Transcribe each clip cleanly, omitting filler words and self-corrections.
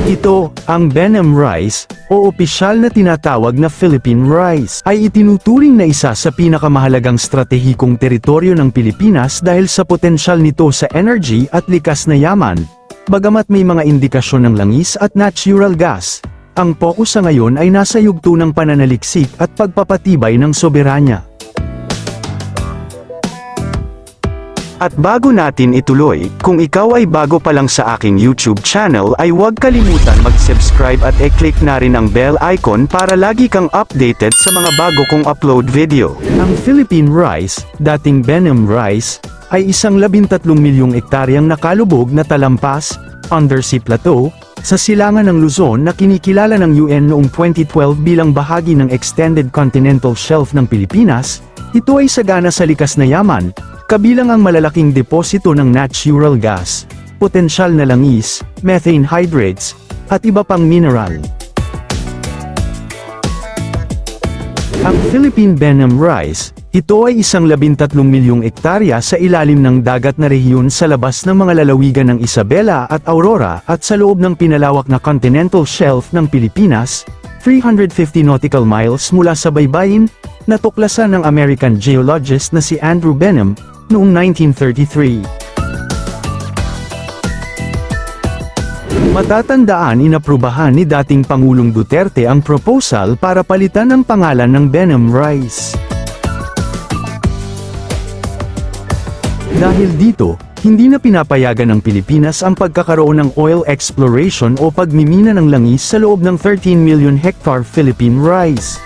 Ito, ang Benham Rice, o opisyal na tinatawag na Philippine Rice, ay itinuturing na isa sa pinakamahalagang stratehikong teritoryo ng Pilipinas dahil sa potensyal nito sa energy at likas na yaman. Bagamat may mga indikasyon ng langis at natural gas, ang pokus sa ngayon ay nasa yugto ng pananaliksik at pagpapatibay ng soberanya. At bago natin ituloy, kung ikaw ay bago pa lang sa aking YouTube channel ay huwag kalimutan mag-subscribe at e-click na rin ang bell icon para lagi kang updated sa mga bago kong upload video. Ang Philippine Rice, dating Benham Rice, ay isang 13 milyong ektaryang nakalubog na talampas, undersea plateau, sa silangan ng Luzon na kinikilala ng UN noong 2012 bilang bahagi ng Extended Continental Shelf ng Pilipinas. Ito ay sagana sa likas na yaman, kabilang ang malalaking deposito ng natural gas, potensyal na langis, methane hydrates, at iba pang mineral. Ang Philippine Benham Rice, ito ay isang 13 milyong ektarya sa ilalim ng dagat na rehiyon sa labas ng mga lalawigan ng Isabela at Aurora at sa loob ng pinalawak na continental shelf ng Pilipinas, 350 nautical miles mula sa baybayin, natuklasan ng American geologist na si Andrew Benham noong 1933. Matatandaan inaprubahan ni dating Pangulong Duterte ang proposal para palitan ang pangalan ng Benham Rice. Dahil dito, hindi na pinapayagan ng Pilipinas ang pagkakaroon ng oil exploration o pagmimina ng langis sa loob ng 13 million hectare Philippine Rice.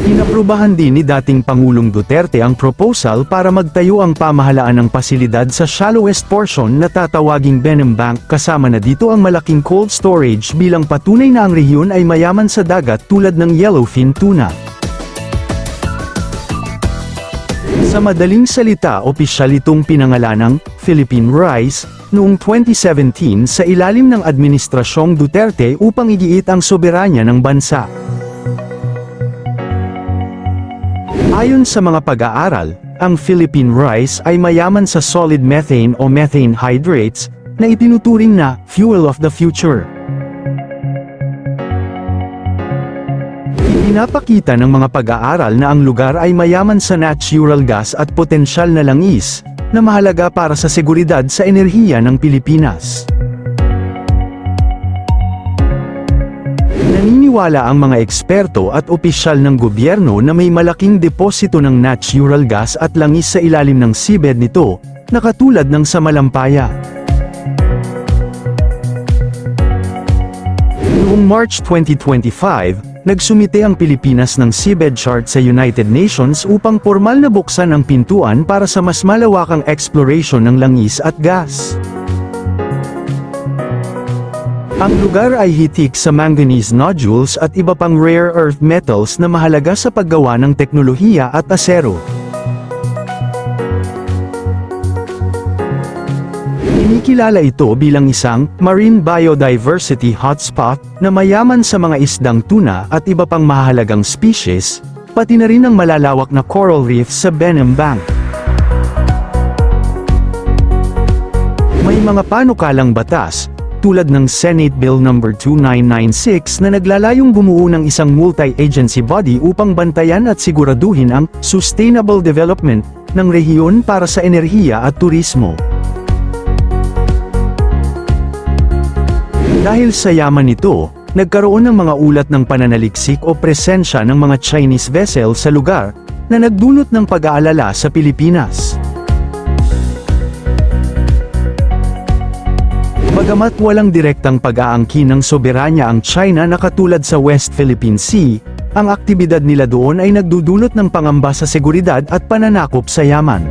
Inaprubahan din ni dating Pangulong Duterte ang proposal para magtayo ang pamahalaan ng pasilidad sa shallowest portion na tatawaging Benham Bank, kasama na dito ang malaking cold storage bilang patunay na ang rehiyon ay mayaman sa dagat tulad ng yellowfin tuna. Sa madaling salita, opisyal itong pinangalanang Philippine Rice noong 2017 sa ilalim ng Administrasyong Duterte upang igiit ang soberanya ng bansa. Ayon sa mga pag-aaral, ang Philippine Rice ay mayaman sa solid methane o methane hydrates, na itinuturing na fuel of the future. Ipinapakita ng mga pag-aaral na ang lugar ay mayaman sa natural gas at potensyal na langis, na mahalaga para sa seguridad sa enerhiya ng Pilipinas. Naniniwala ang mga eksperto at opisyal ng gobyerno na may malaking deposito ng natural gas at langis sa ilalim ng seabed nito, na katulad ng sa Malampaya. Noong March 2025, nagsumite ang Pilipinas ng seabed chart sa United Nations upang pormal na buksan ang pintuan para sa mas malawakang exploration ng langis at gas. Ang lugar ay hitik sa manganese nodules at iba pang rare earth metals na mahalaga sa paggawa ng teknolohiya at asero. Kinikilala ito bilang isang marine biodiversity hotspot na mayaman sa mga isdang tuna at iba pang mahalagang species, pati na rin ang malalawak na coral reef sa Benham Bank. May mga panukalang batas, tulad ng Senate Bill No. 2996 na naglalayong bumuo ng isang multi-agency body upang bantayan at siguraduhin ang sustainable development ng rehiyon para sa enerhiya at turismo. Dahil sa yaman nito, nagkaroon ng mga ulat ng pananaliksik o presensya ng mga Chinese vessel sa lugar, na nagdulot ng pag-aalala sa Pilipinas. Bagamat walang direktang pag-aangkin ng soberanya ang China na katulad sa West Philippine Sea, ang aktibidad nila doon ay nagdudulot ng pangamba sa seguridad at pananakop sa yaman.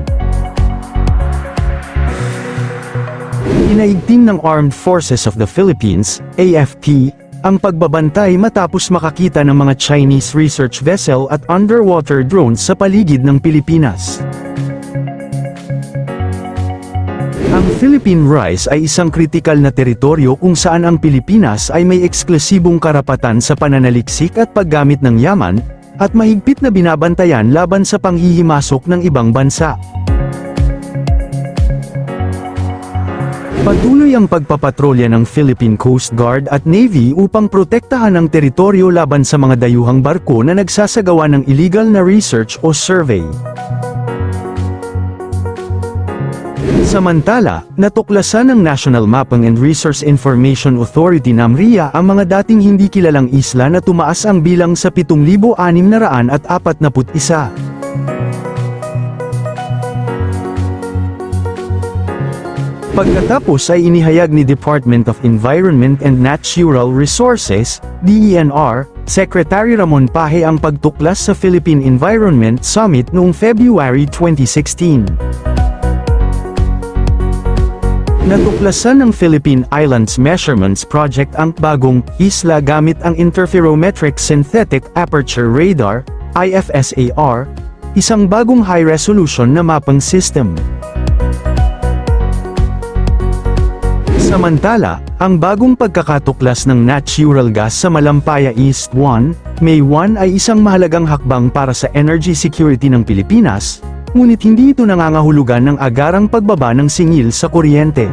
Inaigting ng Armed Forces of the Philippines, AFP, ang pagbabantay matapos makakita ng mga Chinese research vessel at underwater drones sa paligid ng Pilipinas. Ang Philippine Rice ay isang kritikal na teritoryo kung saan ang Pilipinas ay may eksklusibong karapatan sa pananaliksik at paggamit ng yaman, at mahigpit na binabantayan laban sa panghihimasok ng ibang bansa. Patuloy ang pagpapatrolya ng Philippine Coast Guard at Navy upang protektahan ang teritoryo laban sa mga dayuhang barko na nagsasagawa ng illegal na research o survey. Samantala, natuklasan ng National Mapping and Resource Information Authority NAMRIA ang mga dating hindi kilalang isla na tumaas ang bilang sa 7,641. Pagkatapos ay inihayag ni Department of Environment and Natural Resources, DENR, Secretary Ramon Paje ang pagtuklas sa Philippine Environment Summit noong February 2016. Natuklasan ng Philippine Islands Measurements Project ang bagong isla gamit ang Interferometric Synthetic Aperture Radar, IFSAR, isang bagong high-resolution na mapping system. Samantala, ang bagong pagkakatuklas ng natural gas sa Malampaya East 1, May 1 ay isang mahalagang hakbang para sa energy security ng Pilipinas, ngunit hindi ito nangangahulugan ng agarang pagbaba ng singil sa kuryente.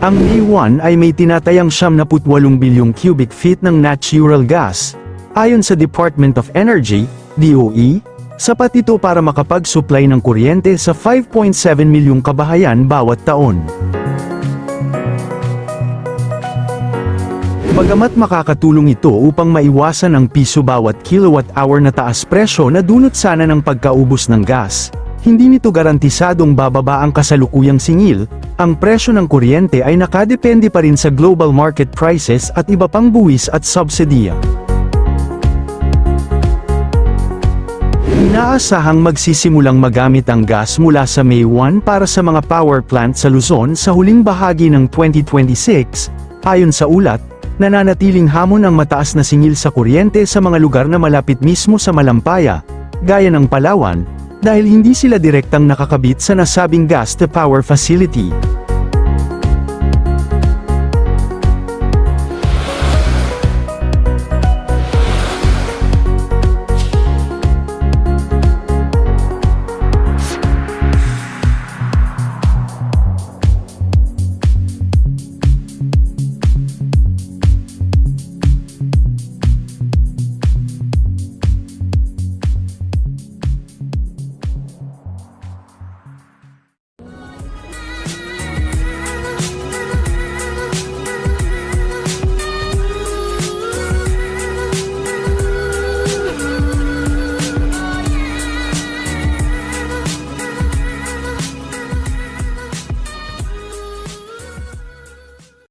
Ang May 1 ay may tinatayang 78 bilyong cubic feet ng natural gas. Ayon sa Department of Energy, DOE, sapat ito para makapag-supply ng kuryente sa 5.7 milyong kabahayan bawat taon. Bagamat makakatulong ito upang maiwasan ang piso bawat kilowatt-hour na taas presyo na dulot sana ng pagkaubos ng gas, hindi nito garantisadong bababa ang kasalukuyang singil. Ang presyo ng kuryente ay nakadepende pa rin sa global market prices at iba pang buwis at subsidiya. Inaasahang magsisimulang magamit ang gas mula sa May 1 para sa mga power plant sa Luzon sa huling bahagi ng 2026, ayon sa ulat. Nananatiling hamon ang mataas na singil sa kuryente sa mga lugar na malapit mismo sa Malampaya, gaya ng Palawan, dahil hindi sila direktang nakakabit sa nasabing gas-to-power facility.